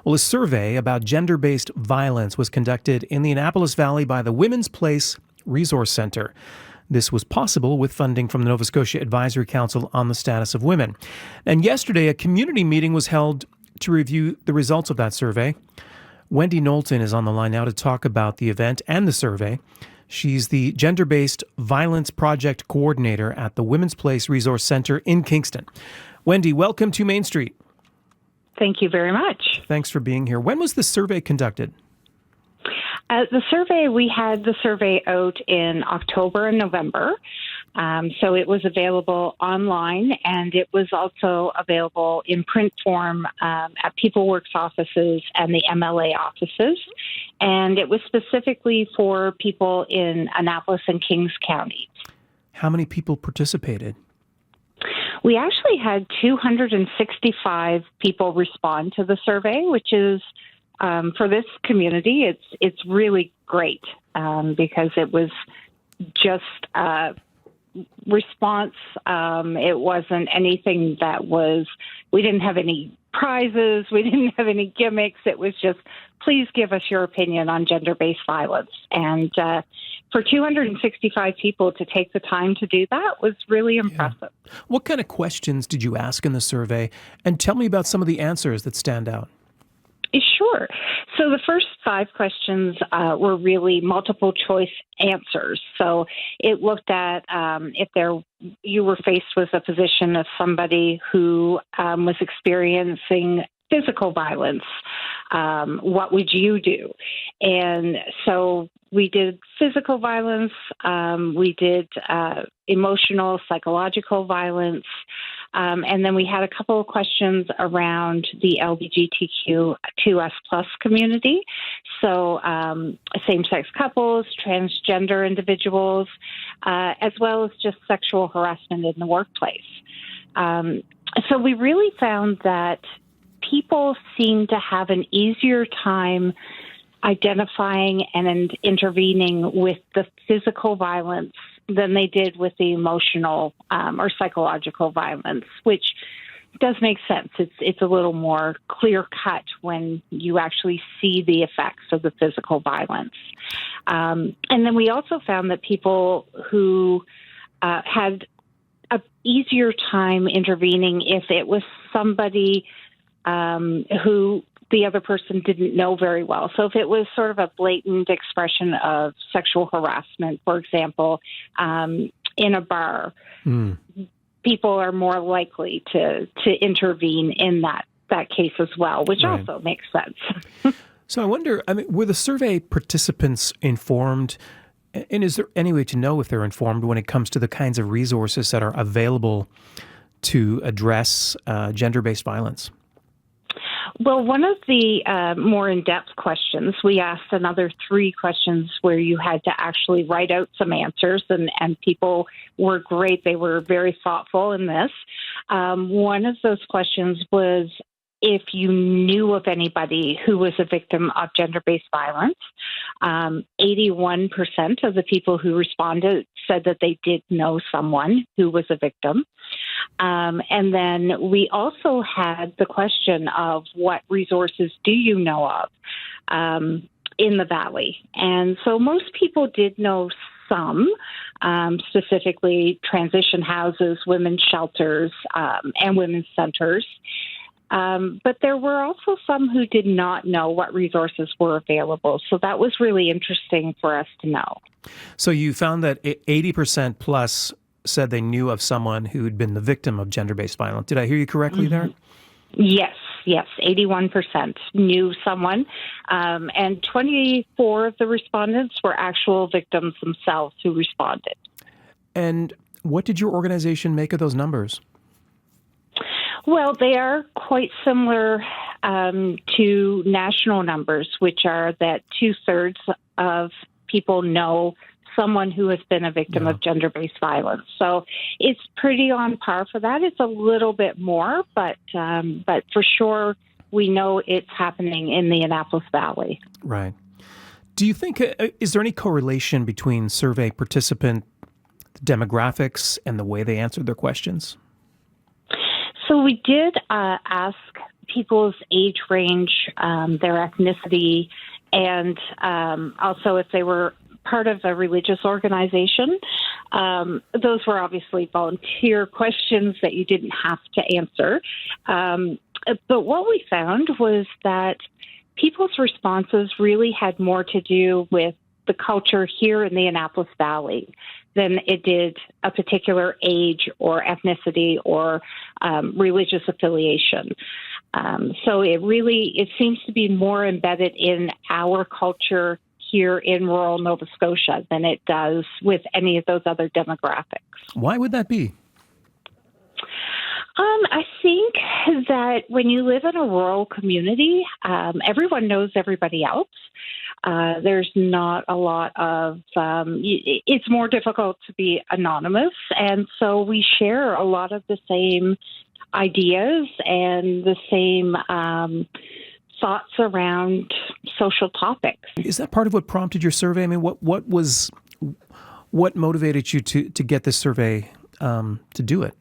Well, a survey about gender-based violence was conducted in the Annapolis Valley by the Women's Place Resource Center. This was possible with funding from the Nova Scotia Advisory Council on the Status of Women. And yesterday, a community meeting was held to review the results of that survey. Wendy Knowlton is on the line now to talk about the event and the survey. She's the Gender-Based Violence Project Coordinator at the Women's Place Resource Center in Kingston. Wendy, welcome to Main Street. Thank you very much. Thanks for being here. When was the survey conducted? We had the survey out in October and November. So it was available online, and it was also available in print form at PeopleWorks offices and the MLA offices. And it was specifically for people in Annapolis and Kings counties. How many people participated? We actually had 265 people respond to the survey, which is, for this community, it's really great because it was just response. It wasn't anything we didn't have any prizes. We didn't have any gimmicks. It was just, please give us your opinion on gender-based violence. And for 265 people to take the time to do that was really impressive. Yeah. What kind of questions did you ask in the survey? And tell me about some of the answers that stand out. Sure. So the first 5 questions were really multiple choice answers. So it looked at if you were faced with a position of somebody who was experiencing physical violence, what would you do? And so we did physical violence, we did emotional, psychological violence, and then we had a couple of questions around the LGBTQ2S+ community. So same-sex couples, transgender individuals, as well as just sexual harassment in the workplace. So we really found that people seem to have an easier time identifying and intervening with the physical violence than they did with the emotional or psychological violence, which does make sense. It's a little more clear-cut when you actually see the effects of the physical violence. And then we also found that people who had an easier time intervening if it was somebody who the other person didn't know very well. So if it was sort of a blatant expression of sexual harassment, for example, in a bar, people are more likely to intervene in that case as well, which also makes sense. So I wonder, were the survey participants informed? And is there any way to know if they're informed when it comes to the kinds of resources that are available to address gender-based violence? Well, one of the more in-depth questions, we asked another 3 questions where you had to actually write out some answers, and people were great. They were very thoughtful in this. One of those questions was if you knew of anybody who was a victim of gender-based violence. 81% of the people who responded said that they did know someone who was a victim. And then we also had the question of what resources do you know of in the Valley? And so most people did know some, specifically transition houses, women's shelters, and women's centers. But there were also some who did not know what resources were available. So that was really interesting for us to know. So you found that 80% plus said they knew of someone who'd been the victim of gender-based violence. Did I hear you correctly there? Yes. 81% knew someone. And 24 of the respondents were actual victims themselves who responded. And what did your organization make of those numbers? Well, they are quite similar to national numbers, which are that 2/3 of people know someone who has been a victim of gender-based violence. So it's pretty on par for that. It's a little bit more, but for sure we know it's happening in the Annapolis Valley. Right. Do you think, is there any correlation between survey participant demographics and the way they answered their questions? So we did ask people's age range, their ethnicity, and also if they were part of a religious organization. Those were obviously volunteer questions that you didn't have to answer. But what we found was that people's responses really had more to do with the culture here in the Annapolis Valley than it did a particular age or ethnicity or religious affiliation. So it seems to be more embedded in our culture here in rural Nova Scotia than it does with any of those other demographics. Why would that be? I think that when you live in a rural community, everyone knows everybody else. There's not a lot of, it's more difficult to be anonymous. And so we share a lot of the same ideas and the same thoughts around social topics. Is that part of what prompted your survey? I mean, what motivated you to get this survey to do it?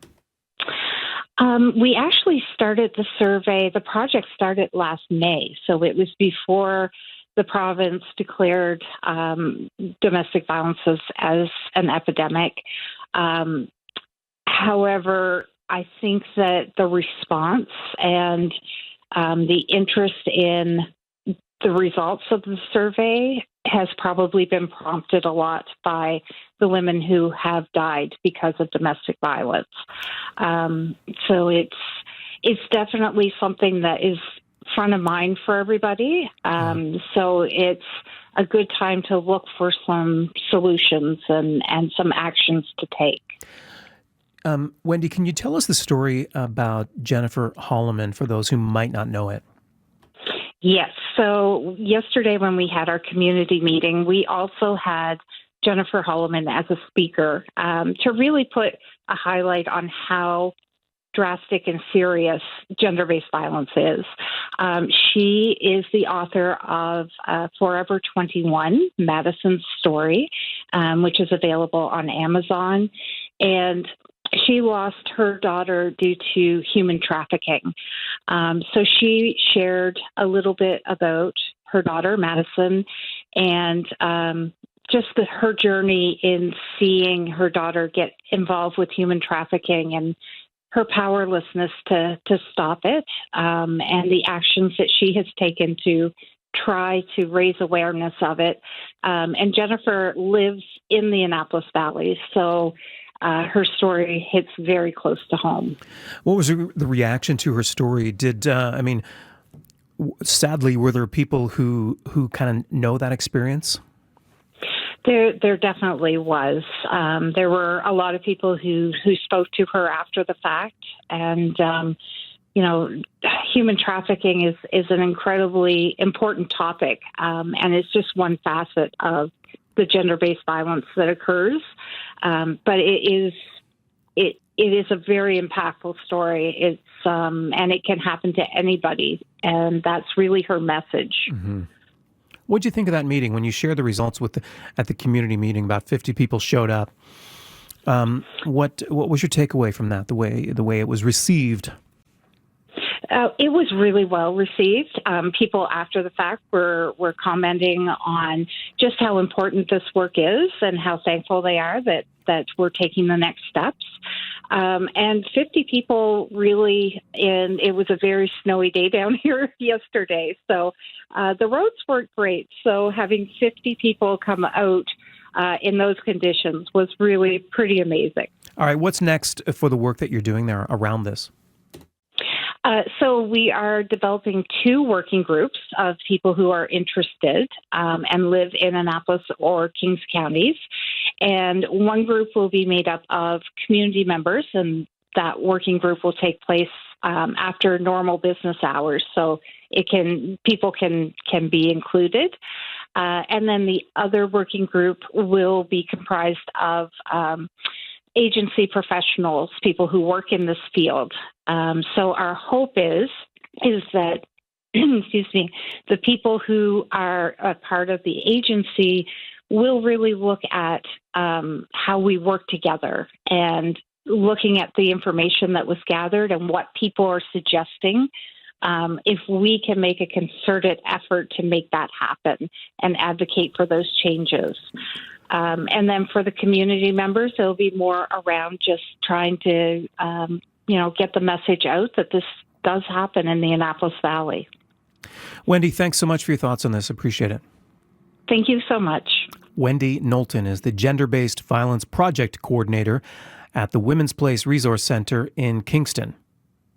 We actually started the survey. The project started last May, so it was before the province declared domestic violence as an epidemic. However, I think that the response and the interest in the results of the survey has probably been prompted a lot by the women who have died because of domestic violence. So it's definitely something that is front of mind for everybody. So it's a good time to look for some solutions and some actions to take. Wendy, can you tell us the story about Jennifer Holloman for those who might not know it? Yes. So yesterday when we had our community meeting, we also had Jennifer Holloman as a speaker to really put a highlight on how drastic and serious gender-based violence is. She is the author of Forever 21, Madison's Story, which is available on Amazon. And she lost her daughter due to human trafficking. So she shared a little bit about her daughter, Madison, and just her journey in seeing her daughter get involved with human trafficking and her powerlessness to stop it, and the actions that she has taken to try to raise awareness of it. And Jennifer lives in the Annapolis Valley, so her story hits very close to home. What was the reaction to her story? Sadly, were there people who kind of know that experience? There definitely was. There were a lot of people who spoke to her after the fact, and human trafficking is an incredibly important topic, and it's just one facet of the gender-based violence that occurs. But it is a very impactful story. It's and it can happen to anybody, and that's really her message. Mm-hmm. What did you think of that meeting when you shared the results at the community meeting? About 50 people showed up. What was your takeaway from that? The way it was received. It was really well received. People after the fact were commenting on just how important this work is and how thankful they are that we're taking the next steps. And 50 people really, and it was a very snowy day down here yesterday. So the roads weren't great. So having 50 people come out in those conditions was really pretty amazing. All right. What's next for the work that you're doing there around this? So we are developing 2 working groups of people who are interested and live in Annapolis or Kings counties. And one group will be made up of community members, and that working group will take place after normal business hours. So people can be included. And then the other working group will be comprised of agency professionals, people who work in this field. So our hope is that, excuse me, the people who are a part of the agency will really look at how we work together and looking at the information that was gathered and what people are suggesting if we can make a concerted effort to make that happen and advocate for those changes. And then for the community members, it'll be more around just trying to, get the message out that this does happen in the Annapolis Valley. Wendy, thanks so much for your thoughts on this. Appreciate it. Thank you so much. Wendy Knowlton is the Gender-Based Violence Project Coordinator at the Women's Place Resource Center in Kingston.